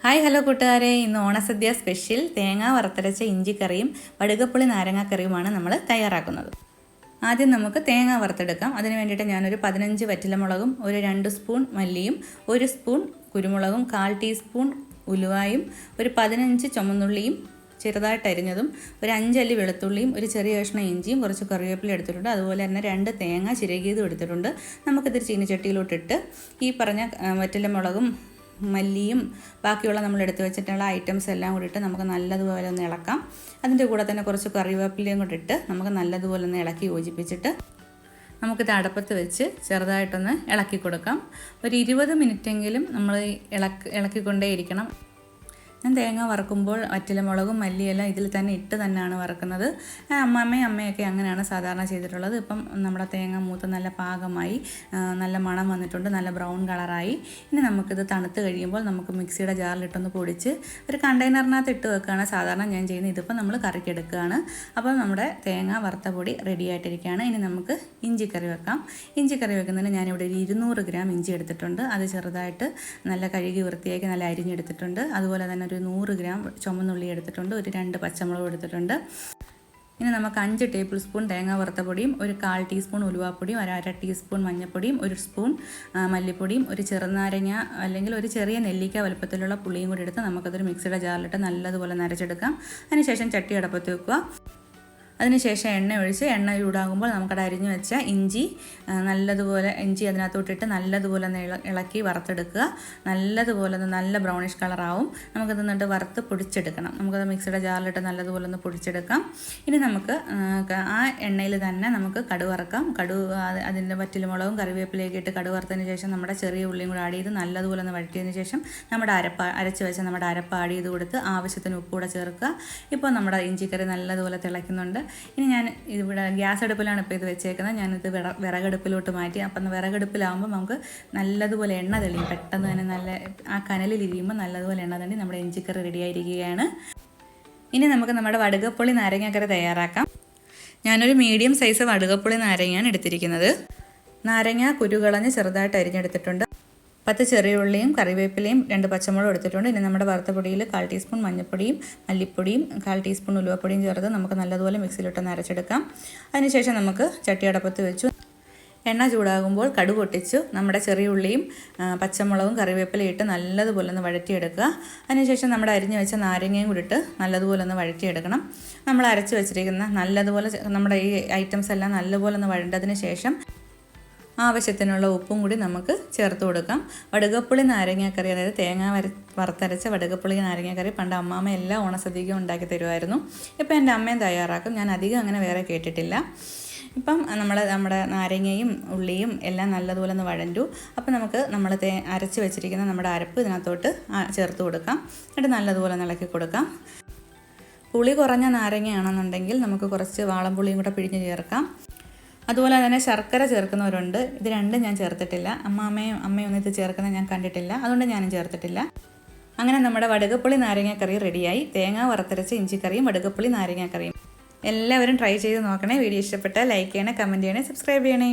Hi hello കൂട്ടുകാരെ, ഇന്ന് ഓണസദ്യ special തേങ്ങ വറുത്തരച്ച ഇഞ്ചിക്കറിയും വടുകപ്പുളി നാരങ്ങാക്കറിയുമാണ് നമ്മൾ തയ്യാറാക്കുന്നത്. ആദ്യം നമുക്ക് തേങ്ങ വറുത്തെടുക്കാം. അതിന് വേണ്ടിയിട്ട് ഞാനൊരു 15 വറ്റലമുളകും ഒരു 2 സ്പൂൺ മല്ലിയും 1 സ്പൂൺ കുരുമുളകും 1/4 ടീസ്പൂൺ ഉലുവായും ഒരു 15 ചുമന്നുള്ളിയും ചെറുതായിട്ട് അരിഞ്ഞതും ഒരു 5 അല്ലി വെളുത്തുള്ളിയും ഒരു ചെറിയ കഷ്ണം ഇഞ്ചിയും കുറച്ച് കറിവേപ്പില എടുത്തിട്ടുണ്ട്. അതുപോലെ തന്നെ 2 തേങ്ങ ചിരകിയതും എടുത്തിട്ടുണ്ട്. നമുക്കിതൊരു ചീനിച്ചട്ടിയിലോട്ടിട്ട് ഈ പറഞ്ഞ വറ്റലമുളകും മല്ലിയും ബാക്കിയുള്ള നമ്മൾ എടുത്ത് വെച്ചിട്ടുള്ള ഐറ്റംസ് എല്ലാം കൂടി ഇട്ട് നമുക്ക് നല്ലതുപോലെ ഒന്ന് ഇളക്കാം. അതിൻ്റെ കൂടെ തന്നെ കുറച്ച് കറിവേപ്പിലയും കൂടി ഇട്ട് നമുക്ക് നല്ലതുപോലെ ഒന്ന് ഇളക്കി യോജിപ്പിച്ചിട്ട് നമുക്കിത് അടുപ്പത്ത് വെച്ച് ചെറുതായിട്ടൊന്ന് ഇളക്കി കൊടുക്കാം. ഒരു 20 മിനിറ്റെങ്കിലും നമ്മൾ ഇളക്കിക്കൊണ്ടേയിരിക്കണം. ഞാൻ തേങ്ങ വറുക്കുമ്പോൾ വറ്റലമുളകും മല്ലിയെല്ലാം ഇതിൽ തന്നെ ഇട്ട് തന്നെയാണ് വറുക്കുന്നത്. അമ്മയൊക്കെ അങ്ങനെയാണ് സാധാരണ ചെയ്തിട്ടുള്ളത്. ഇപ്പം നമ്മുടെ തേങ്ങ മൂത്ത് നല്ല പാകമായി, നല്ല മണം വന്നിട്ടുണ്ട്, നല്ല ബ്രൗൺ കളറായി. ഇനി നമുക്കിത് തണുത്ത് കഴിയുമ്പോൾ നമുക്ക് മിക്സിയുടെ ജാറിലിട്ടൊന്ന് പൊടിച്ച് ഒരു കണ്ടെയ്നറിനകത്ത് ഇട്ട് വെക്കുകയാണ് സാധാരണ ഞാൻ ചെയ്യുന്നത്. ഇതിപ്പോൾ നമ്മൾ കറിക്ക് എടുക്കുകയാണ്. അപ്പോൾ നമ്മുടെ തേങ്ങ വറുത്ത പൊടി റെഡി ആയിട്ടിരിക്കുകയാണ്. ഇനി നമുക്ക് ഇഞ്ചിക്കറി വെക്കാം. ഇഞ്ചിക്കറി വെക്കുന്നതിന് ഞാനിവിടെ ഒരു 200 ഗ്രാം ഇഞ്ചി എടുത്തിട്ടുണ്ട്. അത് ചെറുതായിട്ട് നല്ല കഴുകി വൃത്തിയാക്കി നല്ല അരിഞ്ഞെടുത്തിട്ടുണ്ട്. അതുപോലെ തന്നെ ഒരു 100 ഗ്രാം ചുമന്നുള്ളി എടുത്തിട്ടുണ്ട്. ഒരു 2 പച്ചമുളക് എടുത്തിട്ടുണ്ട്. ഇനി നമുക്ക് 5 ടേബിൾ സ്പൂൺ തേങ്ങ വറുത്ത പൊടിയും ഒരു 1/4 ടീസ്പൂൺ ഉലുവാപ്പൊടിയും ഒരു 1/2 ടീസ്പൂൺ മഞ്ഞൾപ്പൊടിയും 1 സ്പൂൺ മല്ലിപ്പൊടിയും ഒരു ചെറുനാരങ്ങ അല്ലെങ്കിൽ ഒരു ചെറിയ നെല്ലിക്ക വലുപ്പത്തിലുള്ള പുളിയും കൂടി എടുത്ത് നമുക്കതൊരു മിക്സിയുടെ ജാറിലിട്ട് നല്ലതുപോലെ നരച്ചെടുക്കാം. അതിനുശേഷം ചട്ടി അടപ്പത്ത് വെക്കുക. അതിനുശേഷം എണ്ണ ഒഴിച്ച് എണ്ണ ചൂടാകുമ്പോൾ നമുക്കത് അരിഞ്ഞു വെച്ച ഇഞ്ചി നല്ലതുപോലെ അതിനകത്തോട്ടിട്ട് നല്ലതുപോലെ ഇളക്കി വറുത്തെടുക്കുക. നല്ലതുപോലെ നല്ല ബ്രൗണിഷ് കളറാവും. നമുക്കത് എന്നിട്ട് വറുത്ത് പൊടിച്ചെടുക്കണം. നമുക്കത് മിക്സിയുടെ ജാറിലിട്ട് നല്ലതുപോലെ ഒന്ന് പൊടിച്ചെടുക്കാം. ഇനി നമുക്ക് ആ എണ്ണയിൽ തന്നെ നമുക്ക് കടുക് വറുക്കാം. അതിൻ്റെ വറ്റൽമുളകും കറിവേപ്പിലേക്ക് ഇട്ട് കടുക് വറുത്തതിന് ശേഷം നമ്മുടെ ചെറിയ ഉള്ളിയും കൂടെ ആഡ് ചെയ്ത് നല്ലതുപോലെ ഒന്ന് വഴറ്റിയതിന് ശേഷം നമ്മുടെ അരച്ച് വെച്ച നമ്മുടെ അരപ്പ് ആഡ് ചെയ്ത് കൊടുത്ത് ആവശ്യത്തിന് ഉപ്പ് കൂടെ ചേർക്കുക. ഇപ്പോൾ നമ്മുടെ ഇഞ്ചിക്കറി നല്ലതുപോലെ തിളയ്ക്കുന്നുണ്ട്. ഇനി ഞാൻ ഇവിടെ ഗ്യാസ് അടുപ്പിലാണ് ഇപ്പോൾ ഇത് വെച്ചേക്കുന്നത്. ഞാനിത് വിറകടുപ്പിലോട്ട് മാറ്റി. അപ്പം വിറകടുപ്പിലാകുമ്പോൾ നമുക്ക് നല്ലതുപോലെ എണ്ണ തെളിയും. പെട്ടെന്ന് തന്നെ നല്ല ആ കനലിലിരിക്കുമ്പോൾ നല്ലതുപോലെ എണ്ണ തള്ളി നമ്മുടെ ഇഞ്ചിക്കറി റെഡി ആയിരിക്കുകയാണ്. ഇനി നമുക്ക് നമ്മുടെ വടുകപ്പുളി നാരങ്ങാക്കറി തയ്യാറാക്കാം. ഞാനൊരു മീഡിയം സൈസ് വടുകപ്പുളി നാരങ്ങയാണ് എടുത്തിരിക്കുന്നത്. നാരങ്ങ കുരുകളഞ്ഞ് ചെറുതായിട്ട് അരിഞ്ഞെടുത്തിട്ടുണ്ട്. 10 ചെറിയ ഉള്ളിയും കറിവേപ്പിലയും 2 പച്ചമുളകും എടുത്തിട്ടുണ്ട്. ഇനി നമ്മുടെ വറുത്ത പൊടിയിൽ 1/4 ടീസ്പൂൺ മഞ്ഞൾപ്പൊടിയും മല്ലിപ്പൊടിയും 1/4 ടീസ്പൂൺ ഉലുവപ്പൊടിയും ചേർത്ത് നമുക്ക് നല്ലതുപോലെ മിക്സിയിലിട്ടൊന്ന് അരച്ചെടുക്കാം. അതിനുശേഷം നമുക്ക് ചട്ടി അടപ്പത്ത് വെച്ചു. എണ്ണ ചൂടാകുമ്പോൾ കടുക് പൊട്ടിച്ചു നമ്മുടെ ചെറിയ ഉള്ളിയും പച്ചമുളകും കറിവേപ്പിലയും ഇട്ട് നല്ലതുപോലെ ഒന്ന് വഴറ്റിയെടുക്കുക. അതിനുശേഷം നമ്മുടെ അരിഞ്ഞു വെച്ച നാരങ്ങയും കൂടി ഇട്ട് നല്ലതുപോലെ ഒന്ന് വഴറ്റിയെടുക്കണം. നമ്മൾ അരച്ച് വെച്ചിരിക്കുന്ന നല്ലതുപോലെ നമ്മുടെ ഈ ഐറ്റംസ് എല്ലാം നല്ലതുപോലെ ഒന്ന് വഴണ്ടതിന് ശേഷം ആവശ്യത്തിനുള്ള ഉപ്പും കൂടി നമുക്ക് ചേർത്ത് കൊടുക്കാം. വടുകപ്പുളി നാരങ്ങാക്കറി, അതായത് തേങ്ങ വറുത്തരച്ച വടുകപ്പുളി നാരങ്ങാക്കറി പണ്ട് അമ്മാമ്മ എല്ലാ ഓണസദ്യക്കും ഉണ്ടാക്കി തരുമായിരുന്നു. ഇപ്പോൾ എൻ്റെ അമ്മയും തയ്യാറാക്കും. ഞാൻ അധികം അങ്ങനെ വേറെ കേട്ടിട്ടില്ല. ഇപ്പം നമ്മുടെ നാരങ്ങയും ഉള്ളിയും എല്ലാം നല്ലതുപോലെ ഒന്ന് വഴണ്ടു. അപ്പം നമുക്ക് നമ്മൾ അരച്ച് വെച്ചിരിക്കുന്ന നമ്മുടെ അരപ്പ് ഇതിനകത്തോട്ട് ചേർത്ത് കൊടുക്കാം. എന്നിട്ട് നല്ലതുപോലെ ഇളക്കി കൊടുക്കാം. പുളി കുറഞ്ഞ നാരങ്ങയാണെന്നുണ്ടെങ്കിൽ നമുക്ക് കുറച്ച് വാളംപുളിയും കൂടെ പിഴിഞ്ഞ് ചേർക്കാം. അതുപോലെ തന്നെ ശർക്കര ചേർക്കുന്നവരുണ്ട്. ഇത് രണ്ടും ഞാൻ ചേർത്തിട്ടില്ല. അമ്മയൊന്നും ഇത് ചേർക്കുന്നത് ഞാൻ കണ്ടിട്ടില്ല. അതുകൊണ്ട് ഞാനും ചേർത്തിട്ടില്ല. അങ്ങനെ നമ്മുടെ വടുകപ്പുളി നാരങ്ങാക്കറി റെഡിയായി. തേങ്ങ വറുത്തരച്ച ഇഞ്ചിക്കറിയും വടുകപ്പുളി നാരങ്ങാക്കറിയും എല്ലാവരും ട്രൈ ചെയ്ത് നോക്കണേ. വീഡിയോ ഇഷ്ടപ്പെട്ടാൽ ലൈക്ക് ചെയ്യണേ, കമൻറ്റ് ചെയ്യണേ, സബ്സ്ക്രൈബ് ചെയ്യണേ.